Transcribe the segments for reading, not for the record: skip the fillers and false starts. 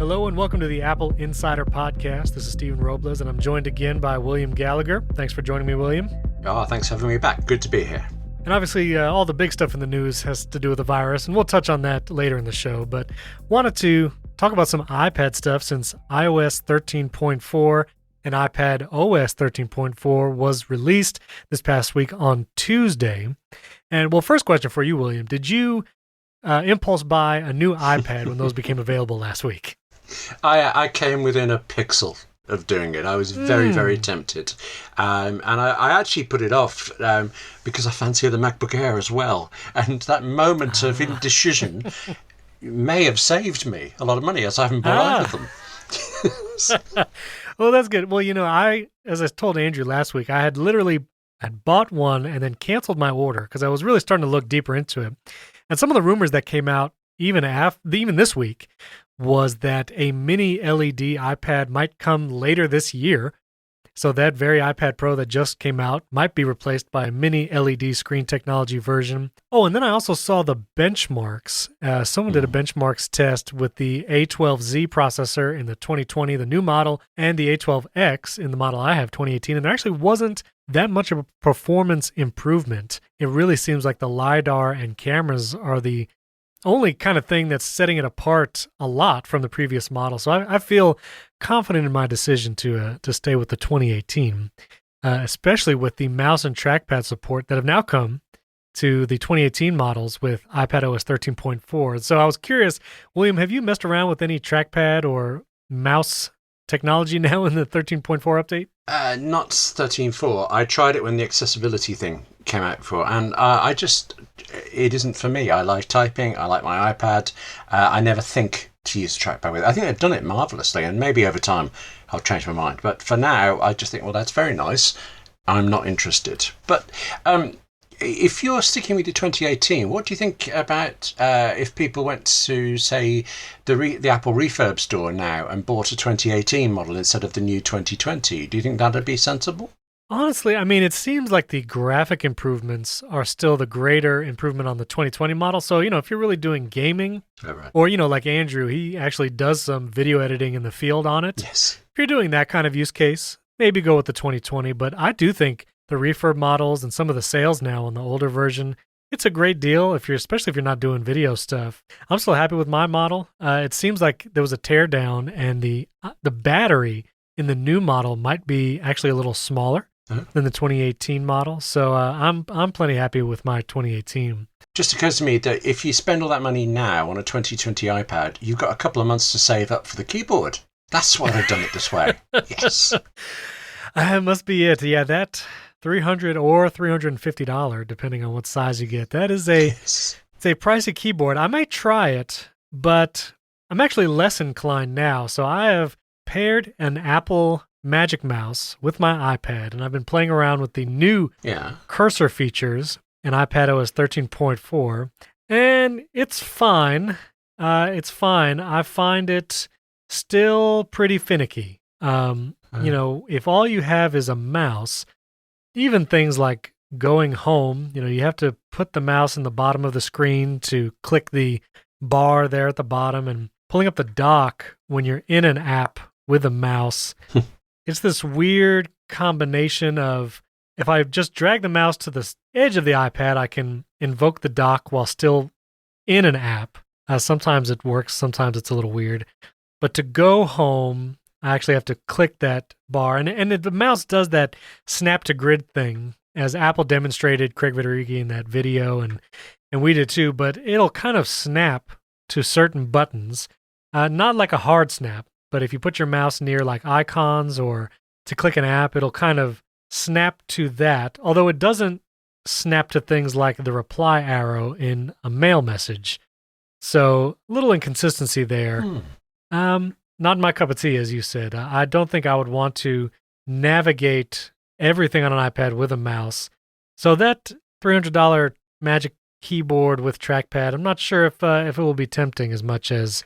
Hello and welcome to the Apple Insider Podcast. This is Stephen Robles and I'm joined again by William Gallagher. Thanks for joining me, William. Oh, thanks for having me back. Good to be here. And obviously all the big stuff in the news has to do with the virus, and we'll touch on that later in the show. But wanted to talk about some iPad stuff since iOS 13.4 and iPadOS 13.4 was released this past week on Tuesday. And well, first question for you, William. Did you impulse buy a new iPad when those became available last week? I came within a pixel of doing it. I was very, very tempted. And I actually put it off because I fancy the MacBook Air as well. And that moment of indecision may have saved me a lot of money, as I haven't bought either of them. Well, that's good. Well, as I told Andrew last week, I had bought one and then canceled my order because I was really starting to look deeper into it. And some of the rumors that came out even this week was that a mini LED iPad might come later this year. So that very iPad Pro that just came out might be replaced by a mini LED screen technology version. Oh, and then I also saw the benchmarks. Someone did a benchmarks test with the A12Z processor in the 2020, the new model, and the A12X in the model I have, 2018. And there actually wasn't that much of a performance improvement. It really seems like the LiDAR and cameras are the only kind of thing that's setting it apart a lot from the previous model. So I feel confident in my decision to stay with the 2018, especially with the mouse and trackpad support that have now come to the 2018 models with iPadOS 13.4. So I was curious, William, have you messed around with any trackpad or mouse technology now in the 13.4 update? Not 13.4. I tried it when the accessibility thing came out and it isn't for me. I like typing. I like my iPad. I never think to use a trackpad with it. I think they've done it marvelously, and maybe over time I'll change my mind. But for now, I just think, well, that's very nice. I'm not interested. But if you're sticking with the 2018, what do you think about if people went to, say, the Apple Refurb store now and bought a 2018 model instead of the new 2020? Do you think that'd be sensible? Honestly, I mean, it seems like the graphic improvements are still the greater improvement on the 2020 model. So, if you're really doing gaming, or, like Andrew, he actually does some video editing in the field on it. Yes. If you're doing that kind of use case, maybe go with the 2020. But I do think the refurb models and some of the sales now on the older version, it's a great deal, especially if you're not doing video stuff. I'm still happy with my model. It seems like there was a tear down, and the battery in the new model might be actually a little smaller than the 2018 model. So I'm plenty happy with my 2018. Just occurs to me that if you spend all that money now on a 2020 iPad, you've got a couple of months to save up for the keyboard. That's why they've done it this way. Yes. Must be it. Yeah, that $300 or $350, depending on what size you get. That is it's a pricey keyboard. I might try it, but I'm actually less inclined now. So I have paired an Apple Magic Mouse with my iPad, and I've been playing around with the new cursor features in iPadOS 13.4, and it's fine. It's fine. I find it still pretty finicky. If all you have is a mouse, even things like going home, you have to put the mouse in the bottom of the screen to click the bar there at the bottom, and pulling up the dock when you're in an app with a mouse. It's this weird combination of, if I just drag the mouse to the edge of the iPad, I can invoke the dock while still in an app. Sometimes it works, sometimes it's a little weird. But to go home, I actually have to click that bar. And the mouse does that snap to grid thing, as Apple demonstrated, Craig Vittorighi, in that video, and we did too. But it'll kind of snap to certain buttons, not like a hard snap. But if you put your mouse near like icons or to click an app, it'll kind of snap to that, although it doesn't snap to things like the reply arrow in a mail message. So a little inconsistency there. Not my cup of tea, as you said. I don't think I would want to navigate everything on an iPad with a mouse. So that $300 Magic Keyboard with trackpad, I'm not sure if it will be tempting as much as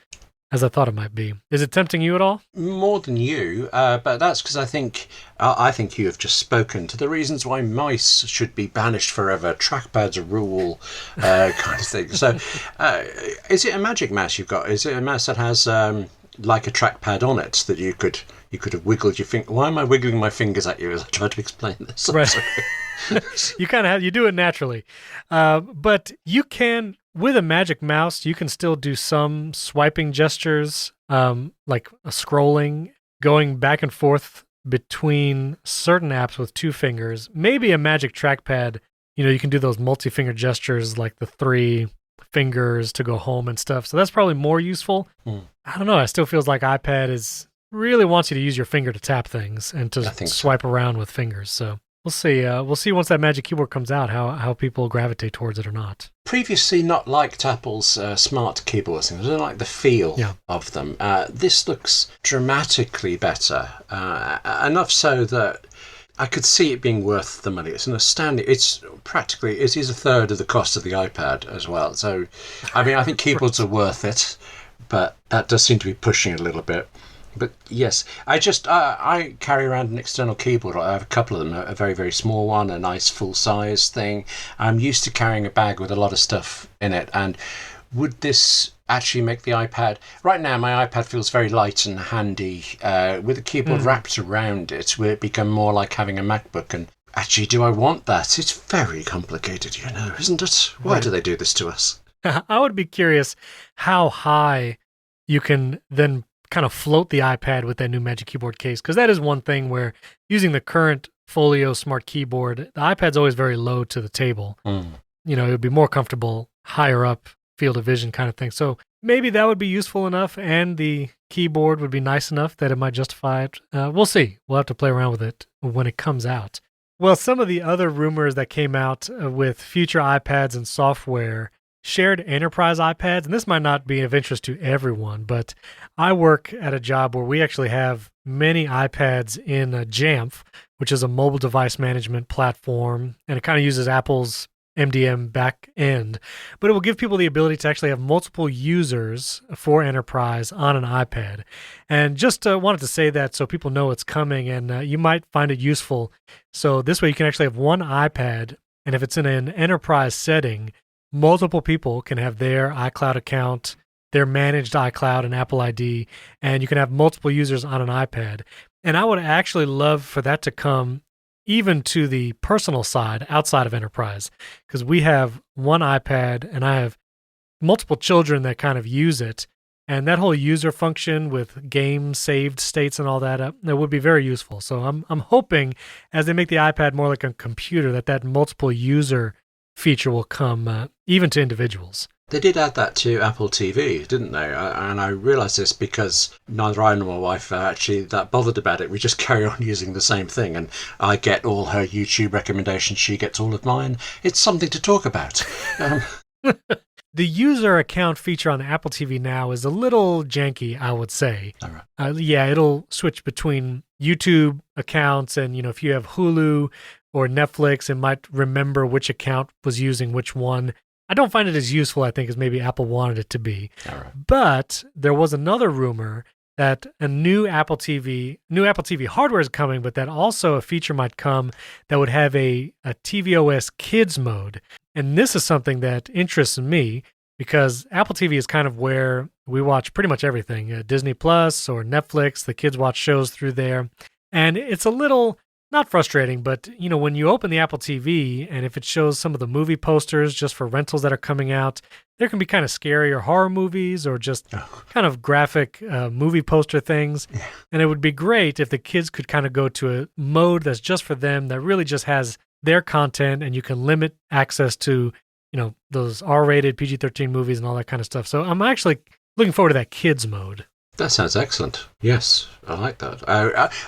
I thought it might be. Is it tempting you at all? More than you, but that's because I think you have just spoken to the reasons why mice should be banished forever. Trackpad's a rule, kind of thing. So, is it a Magic Mouse you've got? Is it a mouse that has like a trackpad on it that you could have wiggled your finger. Why am I wiggling my fingers at you as I try to explain this? I'm Right. sorry. You kind of you do it naturally. But you can, with a Magic Mouse, you can still do some swiping gestures, like a scrolling, going back and forth between certain apps with two fingers. Maybe a Magic Trackpad, you can do those multi-finger gestures like the 3 fingers to go home and stuff. So that's probably more useful. I don't know. It still feels like iPad really wants you to use your finger to tap things and to swipe around with fingers. So we'll see. We'll see once that Magic Keyboard comes out how people gravitate towards it or not. Previously not liked Apple's smart keyboards. I don't like the feel of them. This looks dramatically better. Enough so that I could see it being worth the money. It's an astounding. It is a third of the cost of the iPad as well. So, I mean, I think keyboards are worth it, but that does seem to be pushing it a little bit. But yes, I carry around an external keyboard. I have a couple of them, a very, very small one, a nice full-size thing. I'm used to carrying a bag with a lot of stuff in it. And would this actually make the iPad... Right now, my iPad feels very light and handy. With a keyboard wrapped around it, will it become more like having a MacBook? And actually, do I want that? It's very complicated, isn't it? Why do they do this to us? I would be curious how high you can then kind of float the iPad with that new Magic Keyboard case, because that is one thing where using the current Folio Smart Keyboard, the iPad's always very low to the table. It would be more comfortable higher up, field of vision kind of thing. So maybe that would be useful enough, and the keyboard would be nice enough that it might justify it. We'll see. We'll have to play around with it when it comes out. Well, some of the other rumors that came out with future iPads and software shared enterprise iPads, and this might not be of interest to everyone, but I work at a job where we actually have many iPads in Jamf, which is a mobile device management platform, and it kind of uses Apple's MDM back end, but it will give people the ability to actually have multiple users for enterprise on an iPad. And just wanted to say that so people know it's coming, and you might find it useful. So this way you can actually have one iPad, and if it's in an enterprise setting, multiple people can have their iCloud account, their managed iCloud and Apple ID, and you can have multiple users on an iPad. And I would actually love for that to come even to the personal side outside of enterprise, because we have one iPad and I have multiple children that kind of use it. And that whole user function with game saved states and all that, that would be very useful. So I'm hoping as they make the iPad more like a computer, that multiple user feature will come even to individuals. They did add that to Apple TV, didn't they? And I realised this because neither I nor my wife are actually that bothered about it. We just carry on using the same thing, and I get all her YouTube recommendations. She gets all of mine. It's something to talk about. The user account feature on the Apple TV now is a little janky, I would say. All right. It'll switch between YouTube accounts, and if you have Hulu or Netflix, it might remember which account was using which one. I don't find it as useful, I think, as maybe Apple wanted it to be. All right. But there was another rumor that a new Apple TV hardware is coming, but that also a feature might come that would have a tvOS Kids mode. And this is something that interests me because Apple TV is kind of where we watch pretty much everything. Disney Plus or Netflix, the kids watch shows through there. And it's a little... not frustrating, but when you open the Apple TV and if it shows some of the movie posters just for rentals that are coming out, there can be kind of scary or horror movies or just kind of graphic movie poster things. Yeah. And it would be great if the kids could kind of go to a mode that's just for them, that really just has their content, and you can limit access to, those R-rated PG-13 movies and all that kind of stuff. So I'm actually looking forward to that kids mode. That sounds excellent. Yes, I like that.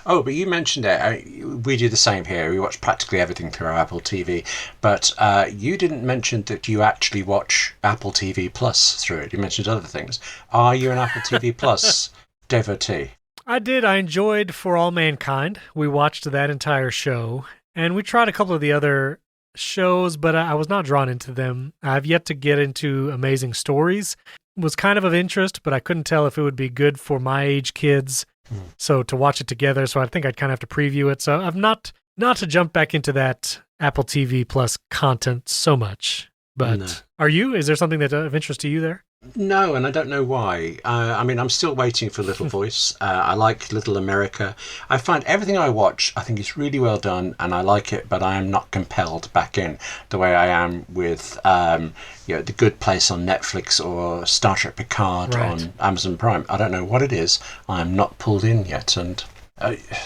But you mentioned it. We do the same here. We watch practically everything through our Apple TV. But you didn't mention that you actually watch Apple TV Plus through it. You mentioned other things. Are you an Apple TV Plus devotee? I did. I enjoyed For All Mankind. We watched that entire show. And we tried a couple of the other shows, but I was not drawn into them. I've yet to get into Amazing Stories. Was kind of interest, but I couldn't tell if it would be good for my age kids. So to watch it together, so I think I'd kind of have to preview it. So I've not to jump back into that Apple TV Plus content so much. But Are you? Is there something that's of interest to you there? No, and I don't know why. I mean, I'm still waiting for Little Voice. I like Little America. I find everything I watch, I think it's really well done, and I like it, but I am not compelled back in the way I am with, The Good Place on Netflix or Star Trek Picard Right. on Amazon Prime. I don't know what it is. I am not pulled in yet, and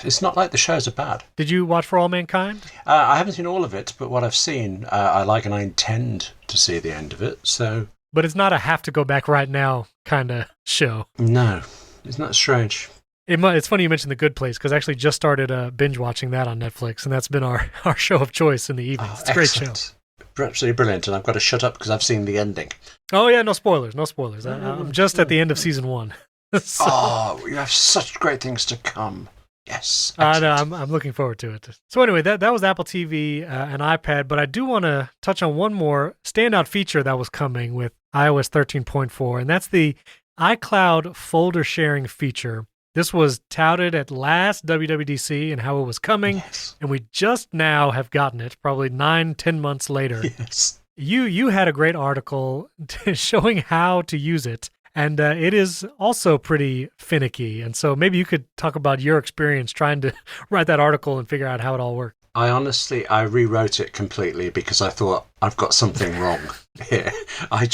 it's not like the shows are bad. Did you watch For All Mankind? I haven't seen all of it, but what I've seen, I like, and I intend to see the end of it. So But it's not a have to go back right now kind of show. no, isn't that strange? It's funny you mentioned The Good Place because I actually just started binge watching that on Netflix, and that's been our show of choice in the evenings. It's a great show. Absolutely brilliant, and I've got to shut up because I've seen the ending. Oh yeah, no spoilers, no spoilers. I'm just at the end of season 1. So, Oh, you have such great things to come. Yes. I know, excellent. I'm looking forward to it. So anyway, that was Apple TV and iPad, but I do want to touch on one more standout feature that was coming with iOS 13.4, and that's the iCloud folder sharing feature. This was touted at last WWDC and how it was coming, Yes. and we just now have gotten it, probably 9-10 months later. Yes. You had a great article showing how to use it, and it is also pretty finicky. And so maybe you could talk about your experience trying to write that article and figure out how it all worked. I rewrote it completely because I thought I've got something wrong here. I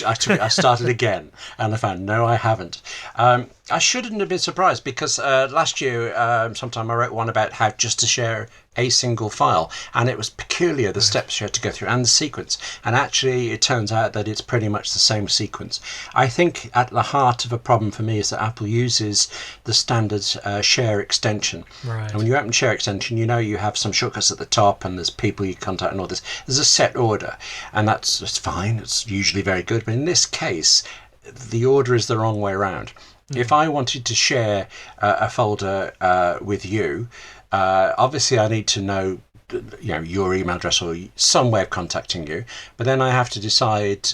started again, and I found no, I haven't. I shouldn't have been surprised because last year, sometime I wrote one about how just to share a single file, and it was peculiar the steps you had to go through and the sequence. And actually, it turns out that it's pretty much the same sequence. I think at the heart of a problem for me is that Apple uses the standard share extension. Right. And when you open share extension, you have some shortcuts at the top, and there's people you contact and all this. There's a set order, and that's fine. It's usually very good. But in this case, the order is the wrong way around. If I wanted to share a folder with you, obviously I need to know your email address or some way of contacting you, but then I have to decide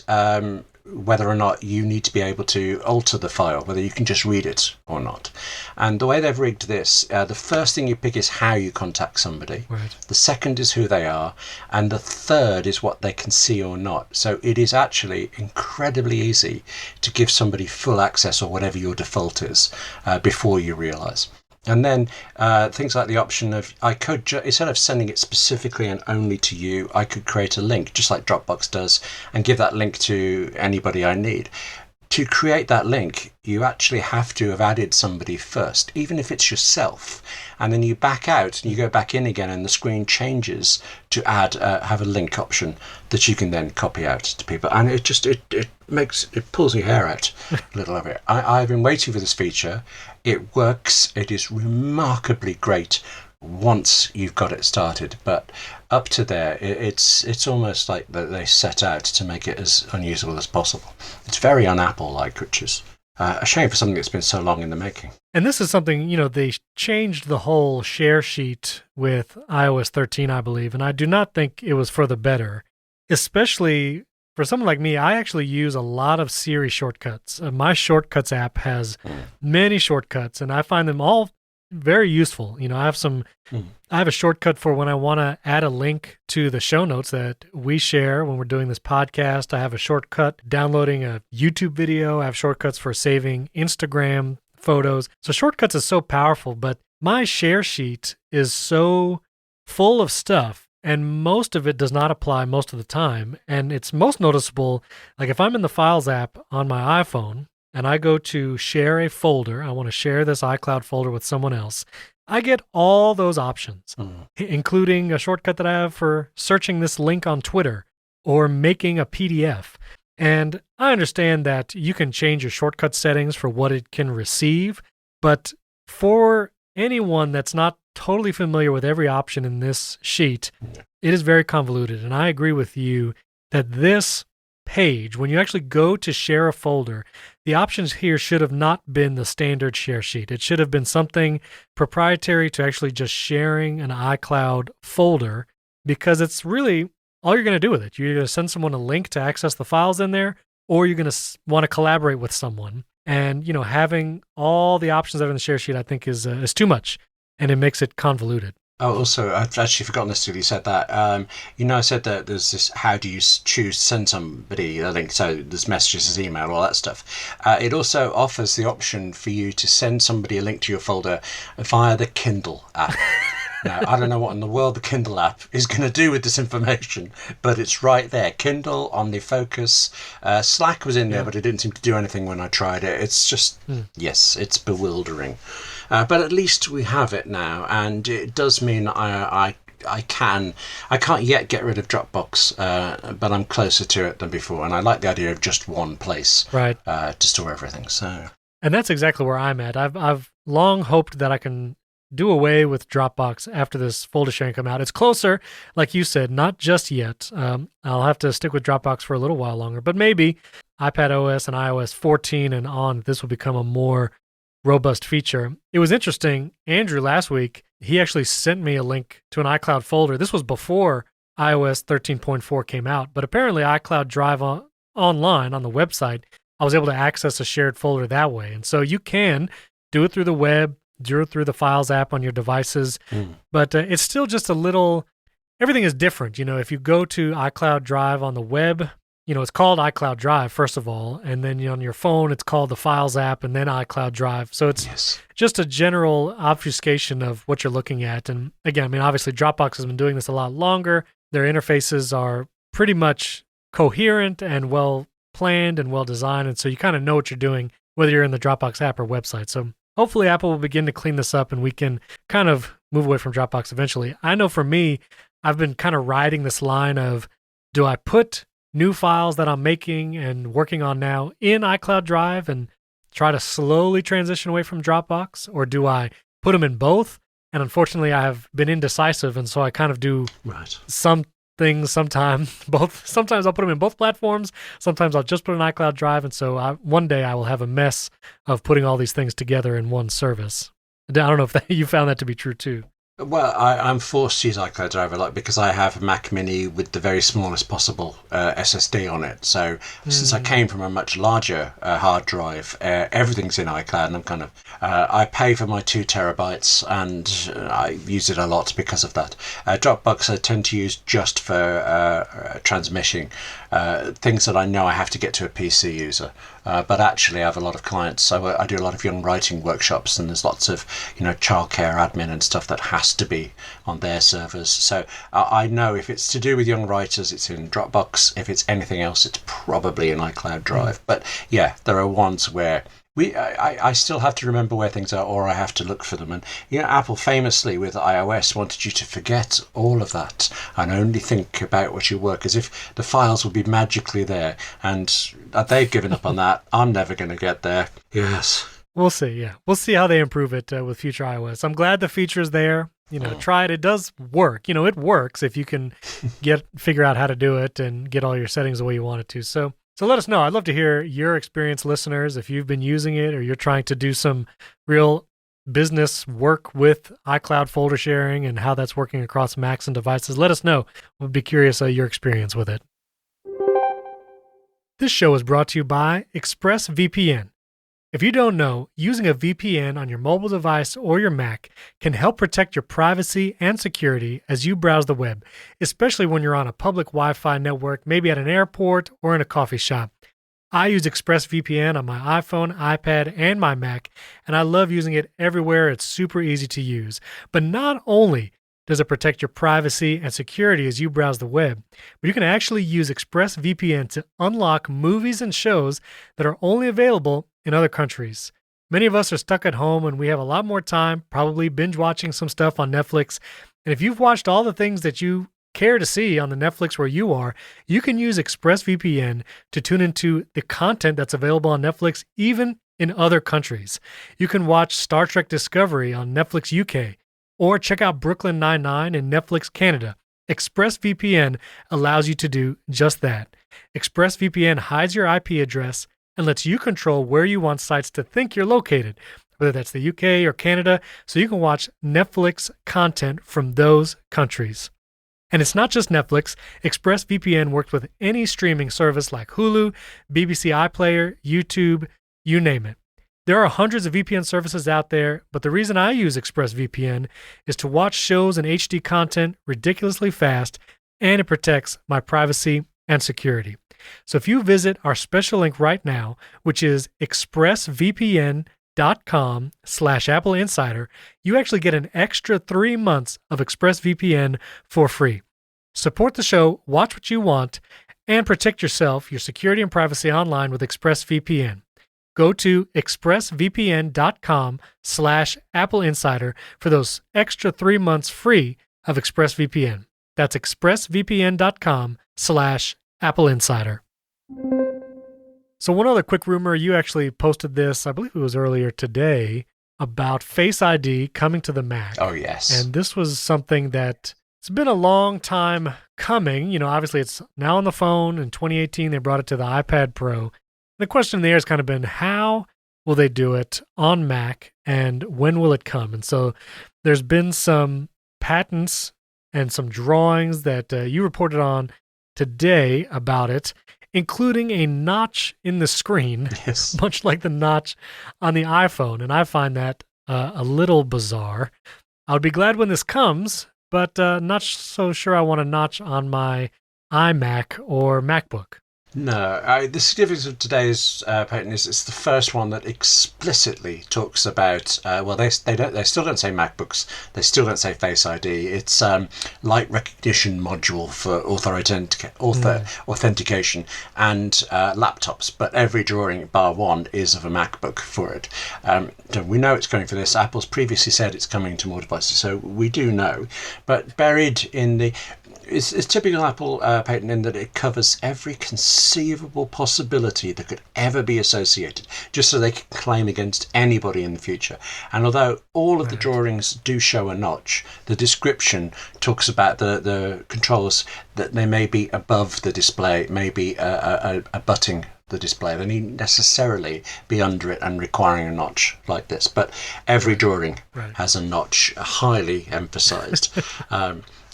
whether or not you need to be able to alter the file, whether you can just read it or not. And the way they've rigged this, the first thing you pick is how you contact somebody. Right. The second is who they are, and the third is what they can see or not. So it is actually incredibly easy to give somebody full access or whatever your default is before you realize. And then things like the option of I could, instead of sending it specifically and only to you, I could create a link, just like Dropbox does, and give that link to anybody I need. To create that link, you actually have to have added somebody first, even if it's yourself. And then you back out and you go back in again, and the screen changes to have a link option that you can then copy out to people. And it pulls your hair out a little of it. I've been waiting for this feature. It works. It is remarkably great once you've got it started, but up to there, it's almost like that they set out to make it as unusable as possible. It's very un-Apple-like, which is a shame for something that's been so long in the making. And this is something, they changed the whole share sheet with iOS 13, I believe, and I do not think it was for the better, especially for someone like me. I actually use a lot of Siri shortcuts. My Shortcuts app has many shortcuts, and I find them all very useful. I have a shortcut for when I want to add a link to the show notes that we share when we're doing this podcast. I have a shortcut downloading a YouTube video. I have shortcuts for saving Instagram photos. So shortcuts is so powerful, but my share sheet is so full of stuff, and most of it does not apply most of the time. And it's most noticeable, like if I'm in the Files app on my iPhone, and I go to share a folder, I want to share this iCloud folder with someone else, I get all those options, including a shortcut that I have for searching this link on Twitter or making a PDF. And I understand that you can change your shortcut settings for what it can receive, but for anyone that's not totally familiar with every option in this sheet, it is very convoluted. And I agree with you that this page, when you actually go to share a folder, the options here should have not been the standard share sheet. It should have been something proprietary to actually just sharing an iCloud folder, because it's really all you're going to do with it. You're going to send someone a link to access the files in there, or you're going to want to collaborate with someone. And, having all the options that are in the share sheet, I think is too much, and it makes it convoluted. Oh, also, I've actually forgotten this till you said that. I said that there's this, how do you choose to send somebody a link? So there's messages, there's email, all that stuff. It also offers the option for you to send somebody a link to your folder via the Kindle app. Now, I don't know what in the world the Kindle app is going to do with this information, but it's right there. Kindle, OmniFocus, Slack was in there, but it didn't seem to do anything when I tried it. It's just, yes, it's bewildering. But at least we have it now, and it does mean I can't yet get rid of Dropbox, but I'm closer to it than before, and I like the idea of just one place Right. To store everything. So, And that's exactly where I'm at. I've long hoped that I can do away with Dropbox after this folder sharing come out. It's closer, like you said, not just yet. I'll have to stick with Dropbox for a little while longer, but maybe iPadOS and iOS 14 and on, this will become a more robust feature. It was interesting. Andrew last week, he actually sent me a link to an iCloud folder. This was before iOS 13.4 came out, but apparently iCloud Drive online on the website, I was able to access a shared folder that way. And so you can do it through the web, do it through the Files app on your devices, but it's still just a little, everything is different. If you go to iCloud Drive on the web, it's called iCloud Drive, first of all, and then on your phone, it's called the Files app and then iCloud Drive. So it's just a general obfuscation of what you're looking at. And again, I mean, obviously Dropbox has been doing this a lot longer. Their interfaces are pretty much coherent and well planned and well designed. And so you kind of know what you're doing, whether you're in the Dropbox app or website. So hopefully Apple will begin to clean this up and we can kind of move away from Dropbox eventually. I know for me, I've been kind of riding this line of, do I put new files that I'm making and working on now in iCloud Drive and try to slowly transition away from Dropbox, or do I put them in both? And unfortunately, I have been indecisive, and so I kind of do some things sometimes. Sometimes I'll put them in both platforms. Sometimes I'll just put an iCloud Drive, and so one day I will have a mess of putting all these things together in one service. I don't know if you found that to be true too. Well, I'm forced to use iCloud Drive a lot because I have a Mac Mini with the very smallest possible SSD on it. So since I came from a much larger hard drive, everything's in iCloud, and I'm kind of I pay for my 2 terabytes, and I use it a lot because of that. Dropbox I tend to use just for transmitting things that I know I have to get to a PC user. But actually, I have a lot of clients. So I do a lot of young writing workshops, and there's lots of childcare admin and stuff that has to be on their servers. So I know if it's to do with young writers, it's in Dropbox. If it's anything else, it's probably in iCloud Drive. But yeah, there are ones where I still have to remember where things are, or I have to look for them. And Apple famously with iOS wanted you to forget all of that and only think about what you work, as if the files would be magically there. And they've given up on that. I'm never going to get there. Yes. We'll see. Yeah, we'll see how they improve it with future iOS. I'm glad the feature's there. Try it. It does work. It works if you can figure out how to do it and get all your settings the way you want it to. So let us know. I'd love to hear your experience, listeners, if you've been using it or you're trying to do some real business work with iCloud folder sharing and how that's working across Macs and devices. Let us know. We'll be curious your experience with it. This show is brought to you by ExpressVPN. If you don't know, using a VPN on your mobile device or your Mac can help protect your privacy and security as you browse the web, especially when you're on a public Wi-Fi network, maybe at an airport or in a coffee shop. I use ExpressVPN on my iPhone, iPad, and my Mac, and I love using it everywhere. It's super easy to use. But not only does it protect your privacy and security as you browse the web, but you can actually use ExpressVPN to unlock movies and shows that are only available in other countries. Many of us are stuck at home and we have a lot more time, probably binge watching some stuff on Netflix. And if you've watched all the things that you care to see on the Netflix where you are, you can use ExpressVPN to tune into the content that's available on Netflix, even in other countries. You can watch Star Trek Discovery on Netflix UK, or check out Brooklyn Nine-Nine in Netflix Canada. ExpressVPN allows you to do just that. ExpressVPN hides your IP address and lets you control where you want sites to think you're located, whether that's the UK or Canada, so you can watch Netflix content from those countries. And it's not just Netflix. ExpressVPN works with any streaming service like Hulu, BBC iPlayer, YouTube, you name it. There are hundreds of VPN services out there, but the reason I use ExpressVPN is to watch shows and HD content ridiculously fast, and it protects my privacy and security. So if you visit our special link right now, which is expressvpn.com/AppleInsider, you actually get an extra 3 months of ExpressVPN for free. Support the show, watch what you want, and protect yourself, your security and privacy online with ExpressVPN. Go to expressvpn.com/AppleInsider for those extra 3 months free of ExpressVPN. That's expressvpn.com/AppleInsider. So one other quick rumor, you actually posted this, I believe it was earlier today, about Face ID coming to the Mac. Oh, yes. And this was something that it's been a long time coming. You know, obviously it's now on the phone. In 2018, they brought it to the iPad Pro. The question there has kind of been, how will they do it on Mac and when will it come? And so there's been some patents and some drawings that you reported on today about it, including a notch in the screen, Yes. much like the notch on the iPhone. And I find that a little bizarre. I would be glad when this comes, but not so sure I want a notch on my iMac or MacBook. No, the significance of today's patent is it's the first one that explicitly talks about. They still don't say MacBooks. They still don't say Face ID. It's light recognition module for authentication and laptops. But every drawing bar one is of a MacBook for it. So we know it's going for this. Apple's previously said it's coming to more devices, so we do know. But buried in the It's typical Apple patent in that it covers every conceivable possibility that could ever be associated, just so they can claim against anybody in the future. And although all of the drawings do show a notch, the description talks about the controls that they may be above the display, maybe abutting the display. They needn't necessarily be under it and requiring a notch like this. But every drawing has a notch, highly emphasized.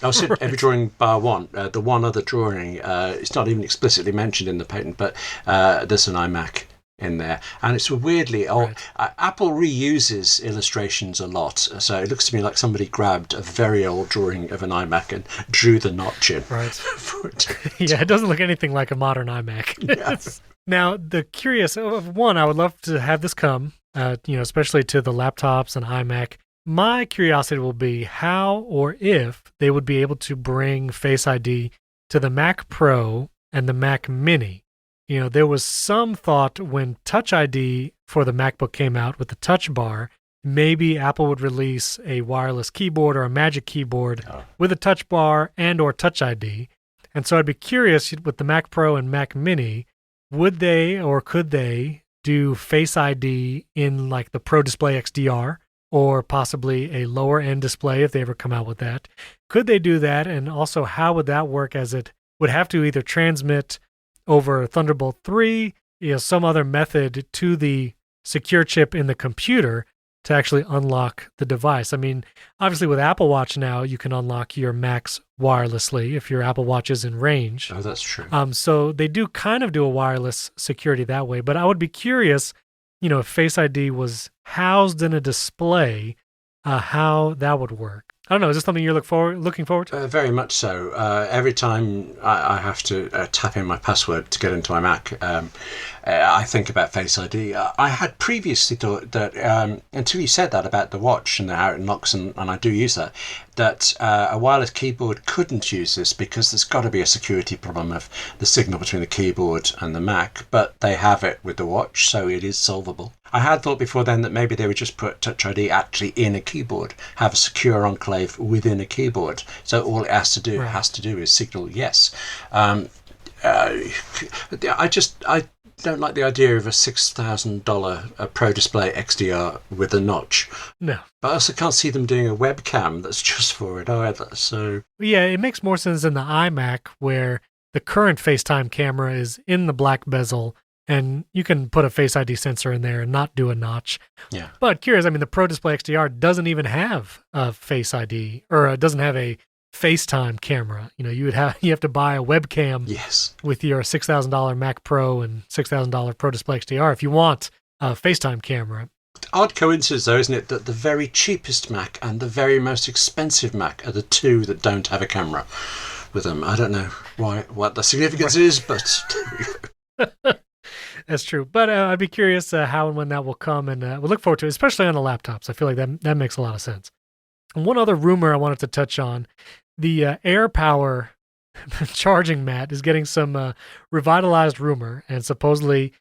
Also, every drawing bar one, the one other drawing, it's not even explicitly mentioned in the patent, but there's an iMac in there. And it's weirdly, Apple reuses illustrations a lot. So it looks to me like somebody grabbed a very old drawing of an iMac and drew the notch in. Right. For it. Yeah, it doesn't look anything like a modern iMac. Yeah. Now, the curious, one, I would love to have this come, especially to the laptops and iMac. My curiosity will be how or if they would be able to bring Face ID to the Mac Pro and the Mac Mini. You know, there was some thought when Touch ID for the MacBook came out with the Touch Bar, maybe Apple would release a wireless keyboard or a Magic Keyboard with a Touch Bar and or Touch ID. And so I'd be curious with the Mac Pro and Mac Mini, would they or could they do Face ID in like the Pro Display XDR? Or possibly a lower end display if they ever come out with that. Could they do that? And also, how would that work, as it would have to either transmit over Thunderbolt 3, some other method to the secure chip in the computer to actually unlock the device. I mean, obviously with Apple Watch now, you can unlock your Macs wirelessly if your Apple Watch is in range. Oh, that's true. So they do kind of do a wireless security that way, but I would be curious, if Face ID was housed in a display, how that would work. I don't know. Is this something you're looking forward to? Very much so. Every time I have to tap in my password to get into my Mac, I think about Face ID. I had previously thought that, until you said that about the watch and how it unlocks, and I do use that a wireless keyboard couldn't use this because there's got to be a security problem of the signal between the keyboard and the Mac, but they have it with the watch, so it is solvable. I had thought before then that maybe they would just put Touch ID actually in a keyboard, have a secure enclave within a keyboard, so all it has to do is signal yes. I don't like the idea of a $6,000 Pro Display XDR with a notch. No. But I also can't see them doing a webcam that's just for it either. So yeah, it makes more sense in the iMac where the current FaceTime camera is in the black bezel and you can put a Face ID sensor in there and not do a notch. Yeah. But curious, I mean, the Pro Display XDR doesn't even have a Face ID, or it doesn't have a FaceTime camera. You have to buy a webcam yes. with your $6,000 Mac Pro and $6,000 Pro Display XDR if you want FaceTime camera. Odd coincidence, though, isn't it, that the very cheapest Mac and the very most expensive Mac are the two that don't have a camera with them. I don't know what the significance is, but That's true. But I'd be curious how and when that will come, and we'll look forward to it, especially on the laptops. I feel like that makes a lot of sense. And one other rumor I wanted to touch on, the AirPower charging mat is getting some revitalized rumor, and supposedly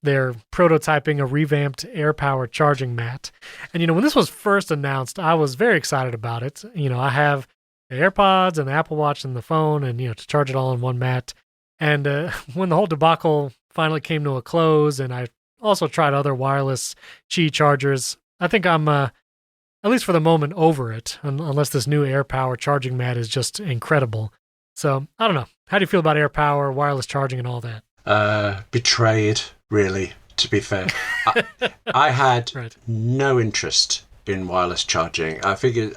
they're prototyping a revamped AirPower charging mat. And, when this was first announced, I was very excited about it. I have the AirPods and the Apple Watch and the phone, and, to charge it all in one mat. And when the whole debacle finally came to a close, and I also tried other wireless Qi chargers, I think I'm, at least for the moment, over it, unless this new AirPower charging mat is just incredible. So, I don't know. How do you feel about AirPower, wireless charging, and all that? betrayed, really, to be fair. I had Right. no interest in wireless charging. I figured,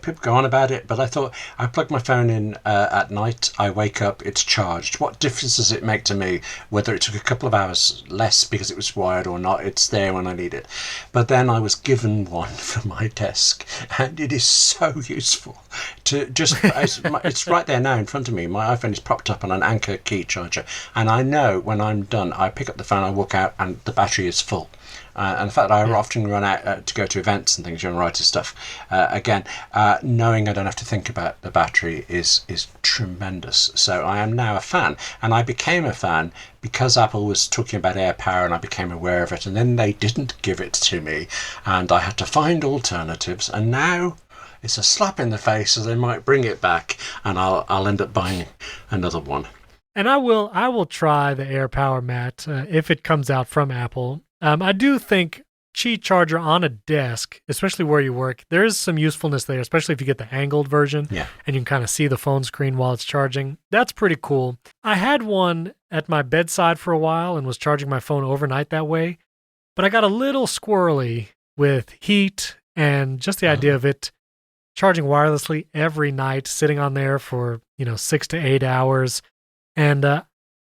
people go on about it, but I thought I plug my phone in at night, I wake up, it's charged. What difference does it make to me whether it took a couple of hours less because it was wired or not? It's there when I need it. But then I was given one for my desk, and it is so useful to just, it's right there now in front of me. My iPhone is propped up on an Anker key charger, and I know when I'm done, I pick up the phone, I walk out, and the battery is full. And the fact that I often run out to go to events and things, writer stuff, knowing I don't have to think about the battery is tremendous. So I am now a fan, and I became a fan because Apple was talking about AirPower, and I became aware of it, and then they didn't give it to me, and I had to find alternatives, and now it's a slap in the face, so they might bring it back, and I'll end up buying another one. And I will try the AirPower Mat if it comes out from Apple. I do think Qi charger on a desk, especially where you work, there is some usefulness there, especially if you get the angled version and you can kind of see the phone screen while it's charging. That's pretty cool. I had one at my bedside for a while and was charging my phone overnight that way, but I got a little squirrely with heat and just the idea of it charging wirelessly every night, sitting on there for 6 to 8 hours. And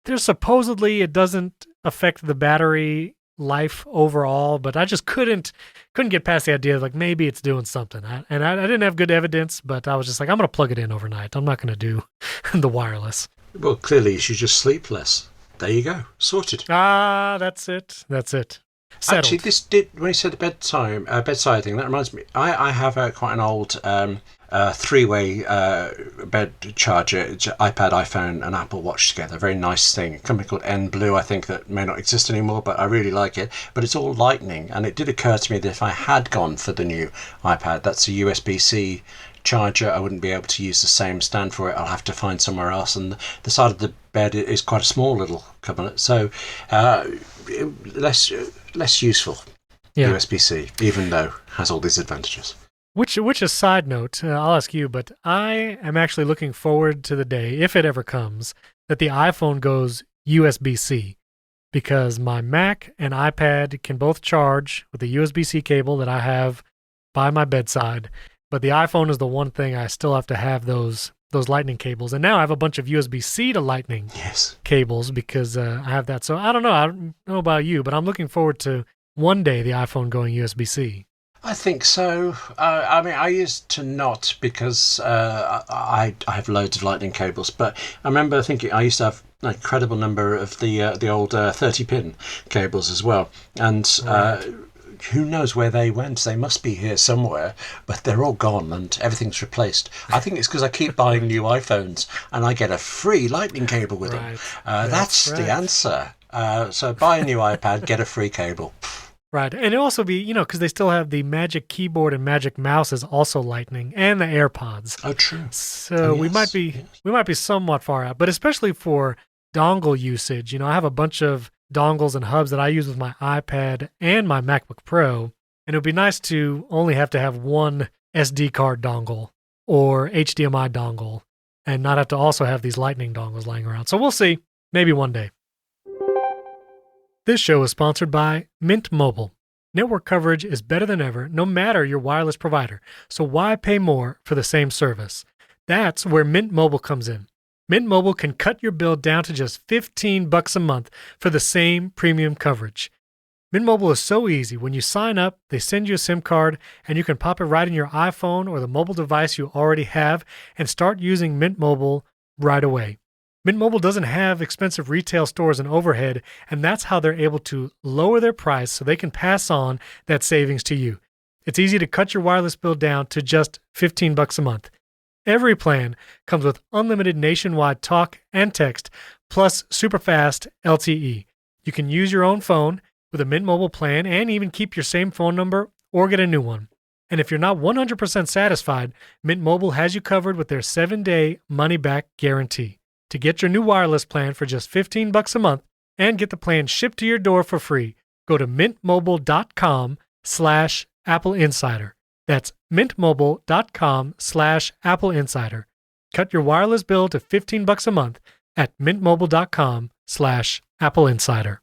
there's supposedly it doesn't affect the battery life overall, but I just couldn't get past the idea like maybe it's doing something. I didn't have good evidence, but I was just like, I'm going to plug it in overnight. I'm not going to do the wireless. Well, clearly you should just sleep less. There you go. Sorted. That's it. Settled. Actually, this did, when you said the bedside thing, that reminds me, I have quite an old three-way bed charger. It's iPad, iPhone, and Apple Watch together. Very nice thing. A company called N-Blue, I think, that may not exist anymore, but I really like it. But it's all lightning, and it did occur to me that if I had gone for the new iPad, that's a USB-C charger, I wouldn't be able to use the same stand for it. I'll have to find somewhere else, and the side of the bed is quite a small little cabinet, so less useful. USB-C, even though it has all these advantages. Which a side note, I'll ask you, but I am actually looking forward to the day, if it ever comes, that the iPhone goes USB-C, because my Mac and iPad can both charge with the USB-C cable that I have by my bedside, but the iPhone is the one thing I still have to have those lightning cables. And now I have a bunch of USB-C to lightning cables because I have that. So I don't know about you, but I'm looking forward to one day the iPhone going USB-C. I think so. I used to not because I have loads of lightning cables, but I remember thinking I used to have an incredible number of the old 30-pin cables as well. And who knows where they went? They must be here somewhere, but they're all gone and everything's replaced. I think it's because I keep buying new iPhones and I get a free lightning cable with them. That's the answer. So buy a new iPad, get a free cable. Right. And it'll also be, because they still have the Magic Keyboard and Magic Mouse is also lightning, and the AirPods. Oh, true. So we might be somewhat far out, but especially for dongle usage, I have a bunch of dongles and hubs that I use with my iPad and my MacBook Pro, and it would be nice to only have to have one SD card dongle or HDMI dongle and not have to also have these lightning dongles lying around. So we'll see. Maybe one day. This show is sponsored by Mint Mobile. Network coverage is better than ever, no matter your wireless provider. So why pay more for the same service? That's where Mint Mobile comes in. Mint Mobile can cut your bill down to just $15 a month for the same premium coverage. Mint Mobile is so easy. When you sign up, they send you a SIM card, and you can pop it right in your iPhone or the mobile device you already have and start using Mint Mobile right away. Mint Mobile doesn't have expensive retail stores and overhead, and that's how they're able to lower their price so they can pass on that savings to you. It's easy to cut your wireless bill down to just $15 a month. Every plan comes with unlimited nationwide talk and text, plus super fast LTE. You can use your own phone with a Mint Mobile plan and even keep your same phone number or get a new one. And if you're not 100% satisfied, Mint Mobile has you covered with their 7-day money-back guarantee. To get your new wireless plan for just $15 a month and get the plan shipped to your door for free, go to mintmobile.com/AppleInsider. That's mintmobile.com/AppleInsider. Cut your wireless bill to $15 a month at mintmobile.com/AppleInsider.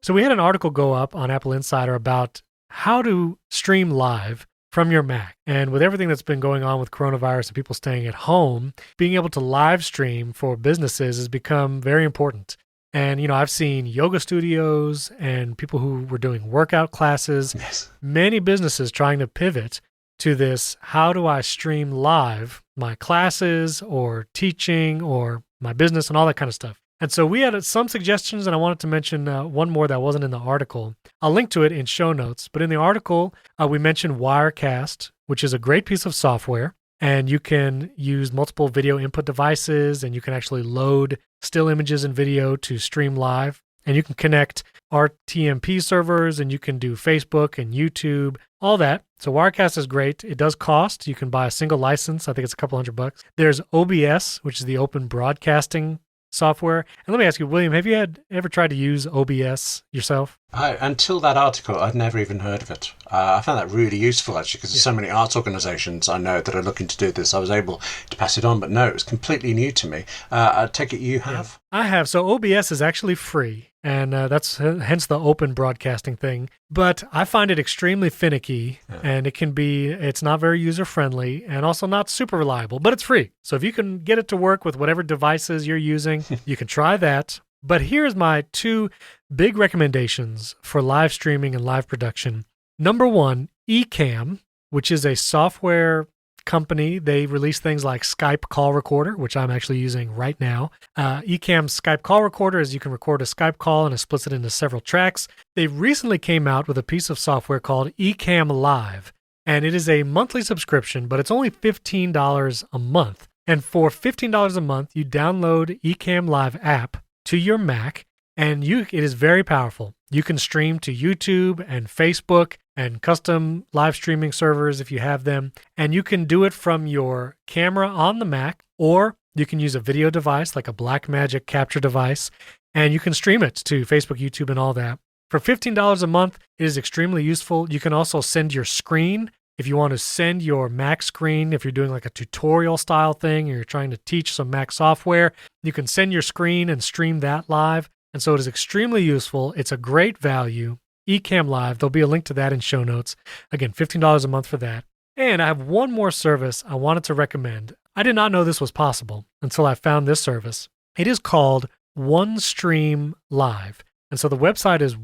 So we had an article go up on Apple Insider about how to stream live from your Mac. And with everything that's been going on with coronavirus and people staying at home, being able to live stream for businesses has become very important. And, I've seen yoga studios and people who were doing workout classes, Yes. many businesses trying to pivot to this, how do I stream live my classes or teaching or my business and all that kind of stuff. And so we had some suggestions, and I wanted to mention one more that wasn't in the article. I'll link to it in show notes. But in the article, we mentioned Wirecast, which is a great piece of software. And you can use multiple video input devices, and you can actually load still images and video to stream live. And you can connect RTMP servers, and you can do Facebook and YouTube, all that. So Wirecast is great. It does cost. You can buy a single license. I think it's a couple $100. There's OBS, which is the open broadcasting software. And let me ask you, William, have you ever tried to use OBS yourself? Until that article, I'd never even heard of it. I found that really useful, actually, because there's so many arts organisations I know that are looking to do this. I was able to pass it on, but no, it was completely new to me. I take it you have? Yeah, I have. So OBS is actually free, and that's hence the open broadcasting thing. But I find it extremely finicky, and it's not very user-friendly, and also not super reliable, but it's free. So if you can get it to work with whatever devices you're using, you can try that. But here's my 2 big recommendations for live streaming and live production. Number 1, Ecamm, which is a software company. They release things like Skype call recorder, which I'm actually using right now. Ecamm's Skype call recorder is you can record a Skype call and it splits it into several tracks. They recently came out with a piece of software called Ecamm Live, and it is a monthly subscription, but it's only $15 a month. And for $15 a month, you download Ecamm Live app to your Mac, and it is very powerful. You can stream to YouTube and Facebook and custom live streaming servers if you have them, and you can do it from your camera on the Mac, or you can use a video device like a Blackmagic capture device, and you can stream it to Facebook, YouTube, and all that. For $15 a month, it is extremely useful. You can also send your screen. If you want to send your Mac screen, if you're doing like a tutorial style thing, or you're trying to teach some Mac software, you can send your screen and stream that live. And so it is extremely useful. It's a great value. Ecamm Live, there'll be a link to that in show notes. Again, $15 a month for that. And I have one more service I wanted to recommend. I did not know this was possible until I found this service. It is called OneStream Live. And so the website is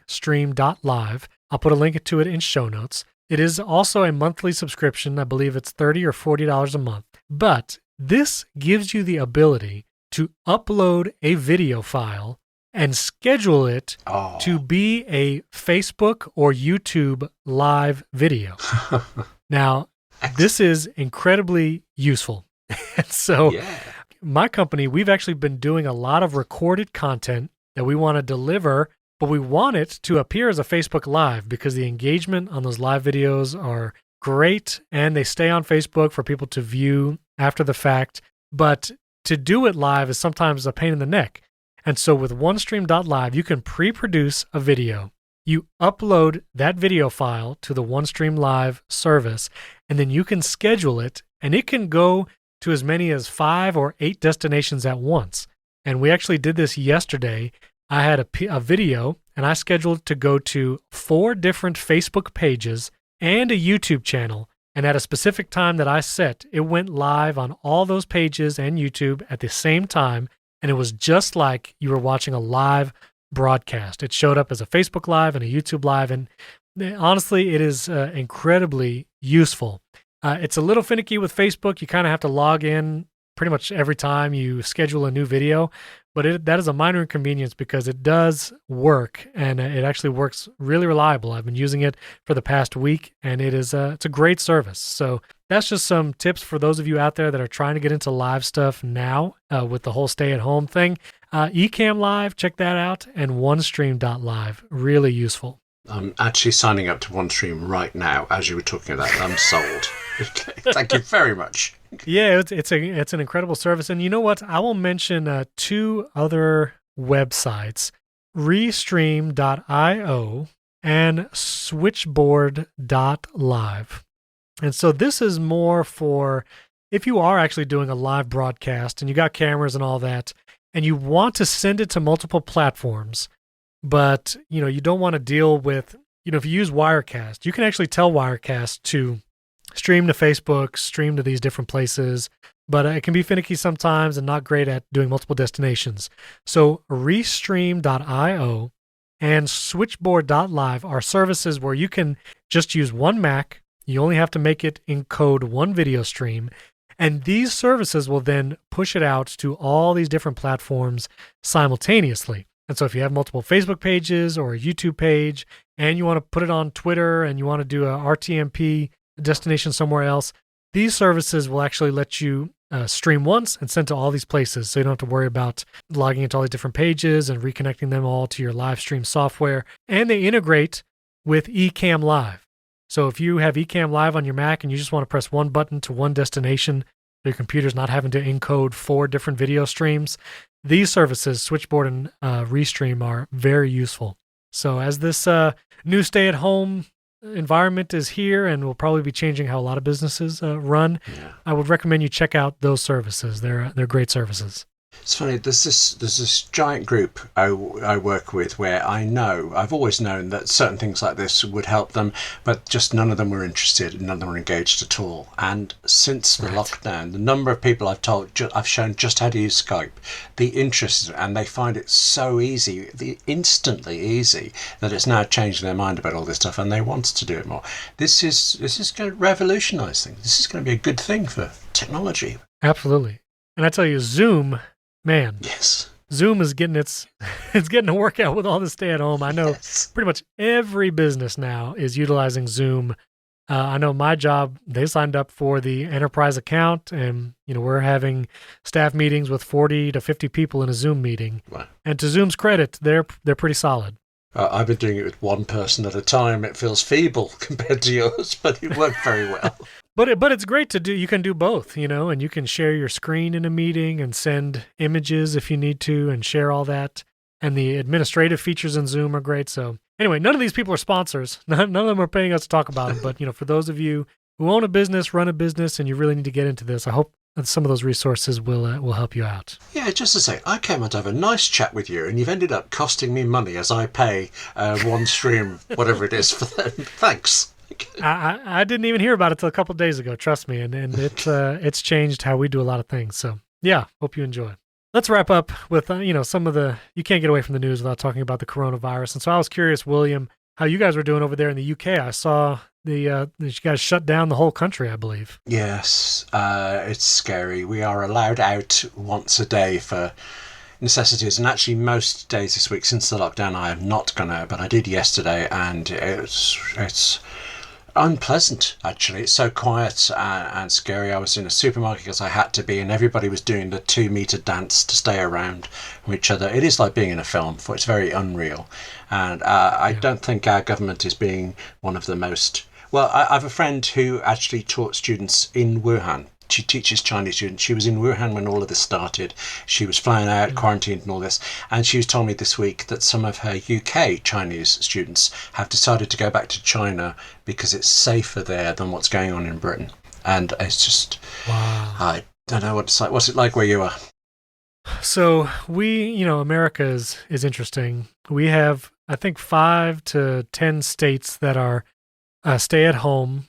stream.live. I'll put a link to it in show notes. It is also a monthly subscription. I believe it's $30 or $40 a month. But this gives you the ability to upload a video file and schedule it to be a Facebook or YouTube live video. Now, this is incredibly useful. And so my company, we've actually been doing a lot of recorded content that we want to deliver, but we want it to appear as a Facebook Live because the engagement on those live videos are great and they stay on Facebook for people to view after the fact. But to do it live is sometimes a pain in the neck. And so with OneStream.live, you can pre-produce a video. You upload that video file to the OneStream Live service, and then you can schedule it, and it can go to as many as 5 or 8 destinations at once. And we actually did this yesterday. I had a video, and I scheduled it to go to 4 different Facebook pages and a YouTube channel. And at a specific time that I set, it went live on all those pages and YouTube at the same time. And it was just like you were watching a live broadcast. It showed up as a Facebook Live and a YouTube Live, and honestly, it is incredibly useful. It's a little finicky with Facebook. You kind of have to log in pretty much every time you schedule a new video, but that is a minor inconvenience because it does work, and it actually works really reliable. I've been using it for the past week, and it's a great service. So that's just some tips for those of you out there that are trying to get into live stuff now with the whole stay-at-home thing. Ecamm Live, check that out, and OneStream.live, really useful. I'm actually signing up to OneStream right now as you were talking about that. I'm sold. Okay, thank you very much. Yeah, it's an incredible service. And you know what? I will mention 2 other websites, Restream.io and Switchboard.live. And so this is more for if you are actually doing a live broadcast and you got cameras and all that, and you want to send it to multiple platforms, but you don't want to deal with, if you use Wirecast, you can actually tell Wirecast to stream to Facebook, stream to these different places, but it can be finicky sometimes and not great at doing multiple destinations. So Restream.io and Switchboard.live are services where you can just use one Mac. You only have to make it encode one video stream, and these services will then push it out to all these different platforms simultaneously. And so if you have multiple Facebook pages or a YouTube page and you want to put it on Twitter and you want to do a RTMP destination somewhere else, these services will actually let you stream once and send to all these places. So you don't have to worry about logging into all these different pages and reconnecting them all to your live stream software. And they integrate with Ecamm Live. So if you have Ecamm Live on your Mac and you just want to press one button to one destination, your computer's not having to encode 4 different video streams, these services, Switchboard and Restream, are very useful. So as this new stay-at-home environment is here and will probably be changing how a lot of businesses run, I would recommend you check out those services. They're great services. It's funny, there's this giant group I work with where I've always known that certain things like this would help them, but just none of them were interested, none of them were engaged at all. And since the lockdown, the number of people I've shown just how to use Skype, the interest, and they find it so easy, instantly easy, that it's now changing their mind about all this stuff and they want to do it more. This is going to revolutionize things. This is going to be a good thing for technology. Absolutely. And I tell you, Zoom, man, yes, Zoom is getting it's getting a workout with all the stay at home. I know pretty much every business now is utilizing Zoom. I know my job, they signed up for the enterprise account, and we're having staff meetings with 40 to 50 people in a Zoom meeting. Wow. And to Zoom's credit, they're pretty solid. I've been doing it with one person at a time. It feels feeble compared to yours, but it worked very well. But it's great to do. You can do both, and you can share your screen in a meeting and send images if you need to and share all that. And the administrative features in Zoom are great. So anyway, none of these people are sponsors. None of them are paying us to talk about them. But, for those of you who own a business, run a business, and you really need to get into this, I hope that some of those resources will help you out. Yeah, just to say, I came out to have a nice chat with you, and you've ended up costing me money as I pay OneStream, whatever it is, for them. Thanks. I didn't even hear about it till a couple of days ago, trust me, and it's changed how we do a lot of things. So yeah, hope you enjoy. Let's wrap up with some of the, you can't get away from the news without talking about the coronavirus. And so I was curious, William, how you guys were doing over there in the UK. I saw you guys shut down the whole country, I believe. Yes, it's scary. We are allowed out once a day for necessities, and actually most days this week since the lockdown I have not gone out, but I did yesterday, and it's unpleasant, actually. It's so quiet and scary. I was in a supermarket because I had to be, and everybody was doing the 2-meter dance to stay around from each other. It is like being in a film. It's very unreal, and I don't think our government is being one of the most... Well, I have a friend who actually taught students in Wuhan. She teaches Chinese students. She was in Wuhan when all of this started. She was flying out, quarantined and all this. And she was telling me this week that some of her UK Chinese students have decided to go back to China because it's safer there than what's going on in Britain. And it's just, wow. I don't know what it's like. What's it like where you are? So we, America is interesting. We have, I think, 5 to 10 states that are stay at home,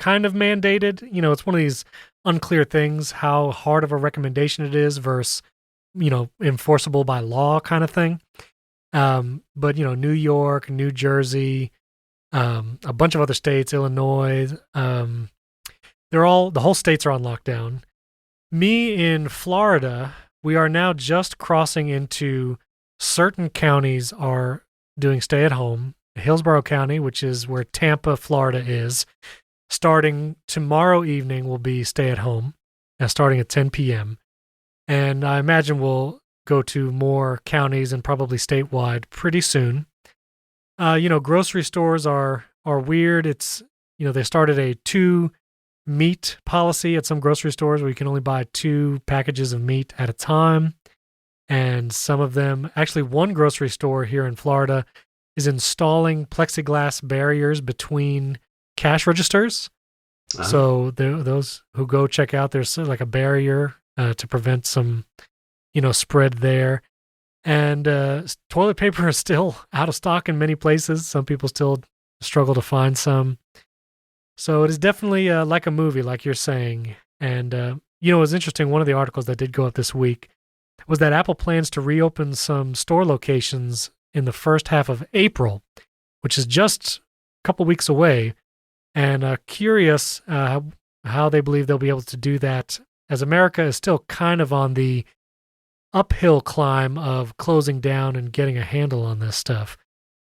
kind of mandated. It's one of these unclear things, how hard of a recommendation it is versus, enforceable by law kind of thing. But New York, New Jersey, a bunch of other states, Illinois, the whole states are on lockdown. Me in Florida, we are now just crossing into certain counties are doing stay at home. Hillsborough County, which is where Tampa, Florida is, starting tomorrow evening will be stay at home, starting at 10 p.m. And I imagine we'll go to more counties and probably statewide pretty soon. Grocery stores are weird. It's, they started a 2 meat policy at some grocery stores where you can only buy 2 packages of meat at a time. And some of them, actually one grocery store here in Florida is installing plexiglass barriers between cash registers. Uh-huh. So those who go check out, there's like a barrier to prevent some, spread there. And toilet paper is still out of stock in many places. Some people still struggle to find some. So it is definitely like a movie, like you're saying. And, it was interesting. One of the articles that did go up this week was that Apple plans to reopen some store locations in the first half of April, which is just a couple weeks away. And curious how they believe they'll be able to do that, as America is still kind of on the uphill climb of closing down and getting a handle on this stuff.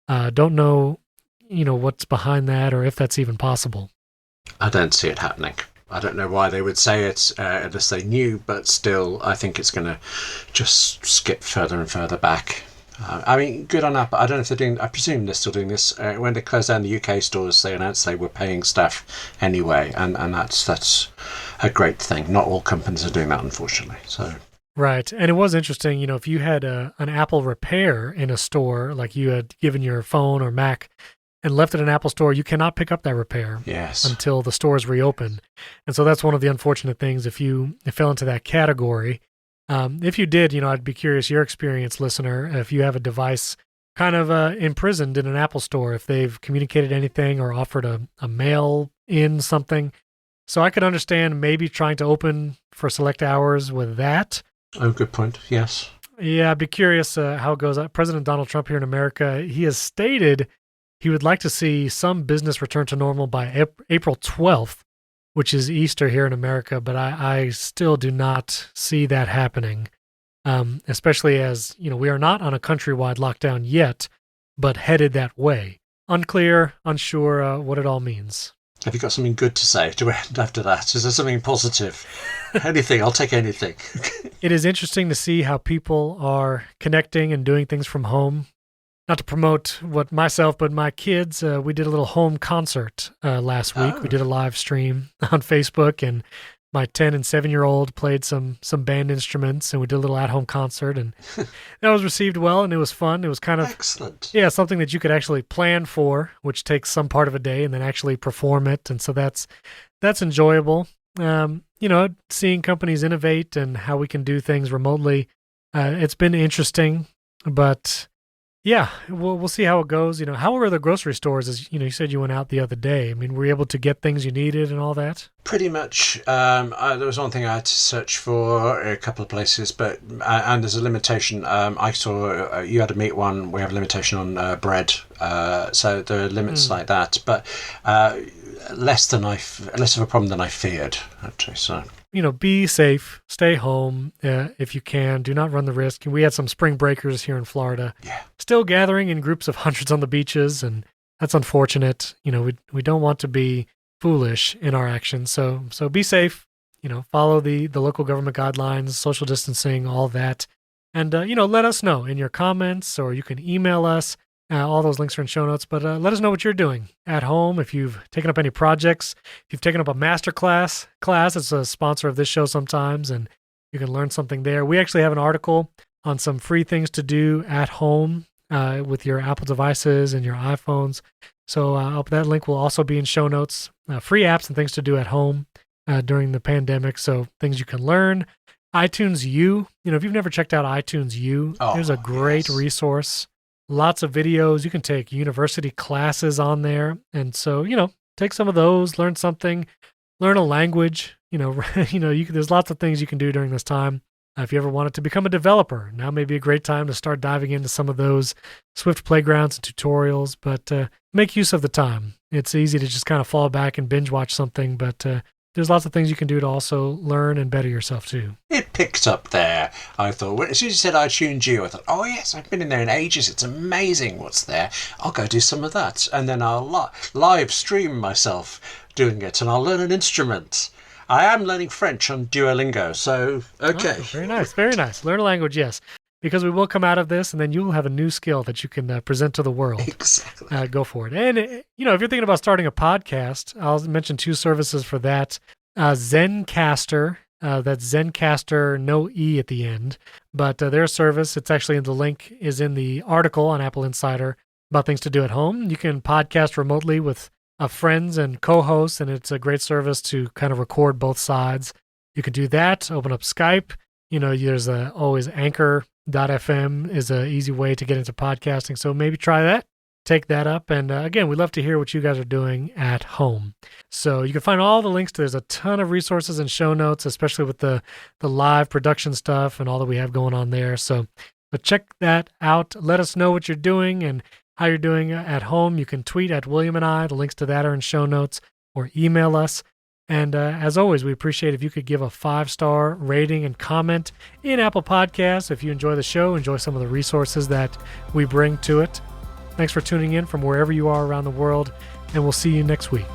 Don't know, what's behind that or if that's even possible. I don't see it happening. I don't know why they would say it unless they knew, but still, I think it's going to just skip further and further back. Good on Apple. I don't know if they're doing. I presume they're still doing this. When they closed down the UK stores, they announced they were paying staff anyway, and that's a great thing. Not all companies are doing that, unfortunately. So right, and it was interesting. If you had an Apple repair in a store, like you had given your phone or Mac and left it in an Apple store, you cannot pick up that repair until the stores reopen. And so that's one of the unfortunate things if you fell into that category. If you did, I'd be curious, your experience, listener, if you have a device kind of imprisoned in an Apple store, if they've communicated anything or offered a mail-in something. So I could understand maybe trying to open for select hours with that. Oh, good point. Yes. Yeah, I'd be curious how it goes. President Donald Trump here in America, he has stated he would like to see some business return to normal by April 12th, which is Easter here in America, but I still do not see that happening, especially as, we are not on a countrywide lockdown yet, but headed that way. Unclear, unsure what it all means. Have you got something good to say to end after that? Is there something positive? Anything, I'll take anything. It is interesting to see how people are connecting and doing things from home. Not to promote myself, but my kids, we did a little home concert last week. Oh. We did a live stream on Facebook, and my 10 and 7-year-old played some band instruments, and we did a little at-home concert, and that was received well, and it was fun. It was kind of excellent. Yeah, something that you could actually plan for, which takes some part of a day, and then actually perform it, and so that's enjoyable. Seeing companies innovate and how we can do things remotely, it's been interesting, but yeah, we'll see how it goes. How were the grocery stores? As you said you went out the other day. Were you able to get things you needed and all that? Pretty much. There was one thing I had to search for a couple of places, but and there's a limitation. I saw you had a meat one. We have a limitation on bread, so there are limits like that. But less of a problem than I feared, actually. So. Be safe, stay home if you can. Do not run the risk. We had some spring breakers here in Florida. Yeah. Still gathering in groups of hundreds on the beaches, and that's unfortunate. We don't want to be foolish in our actions. So be safe. Follow the local government guidelines, social distancing, all that. And, let us know in your comments, or you can email us. All those links are in show notes, but let us know what you're doing at home. If you've taken up any projects, if you've taken up a master class, it's a sponsor of this show sometimes, and you can learn something there. We actually have an article on some free things to do at home with your Apple devices and your iPhones. So that link will also be in show notes. Free apps and things to do at home during the pandemic. So things you can learn. iTunes U, if you've never checked out iTunes U, there's a great resource. Lots of videos. You can take university classes on there. And so, take some of those, learn something, learn a language. There's lots of things you can do during this time. If you ever wanted to become a developer, now may be a great time to start diving into some of those Swift playgrounds and tutorials, but make use of the time. It's easy to just kind of fall back and binge watch something, but there's lots of things you can do to also learn and better yourself too. It picked up there, I thought. As soon as you said iTunes U, I thought, oh yes, I've been in there in ages. It's amazing what's there. I'll go do some of that. And then I'll live stream myself doing it, and I'll learn an instrument. I am learning French on Duolingo, so okay. Oh, very nice, very nice. Learn a language, yes. Because we will come out of this, and then you'll have a new skill that you can present to the world. Exactly. Go for it. And, if you're thinking about starting a podcast, I'll mention 2 services for that. Zencaster, that's Zencaster, no E at the end. But their service, it's actually the link is in the article on AppleInsider about things to do at home. You can podcast remotely with friends and co-hosts, and it's a great service to kind of record both sides. You can do that, open up Skype. There's always Anchor.fm is an easy way to get into podcasting. So maybe try that, take that up. And again, we'd love to hear what you guys are doing at home. So you can find all the links. There's a ton of resources and show notes, especially with the live production stuff and all that we have going on there. But check that out. Let us know what you're doing and how you're doing at home. You can tweet at William and I. The links to that are in show notes, or email us. And as always, we appreciate if you could give a 5-star rating and comment in Apple Podcasts if you enjoy the show, enjoy some of the resources that we bring to it. Thanks for tuning in from wherever you are around the world, and we'll see you next week.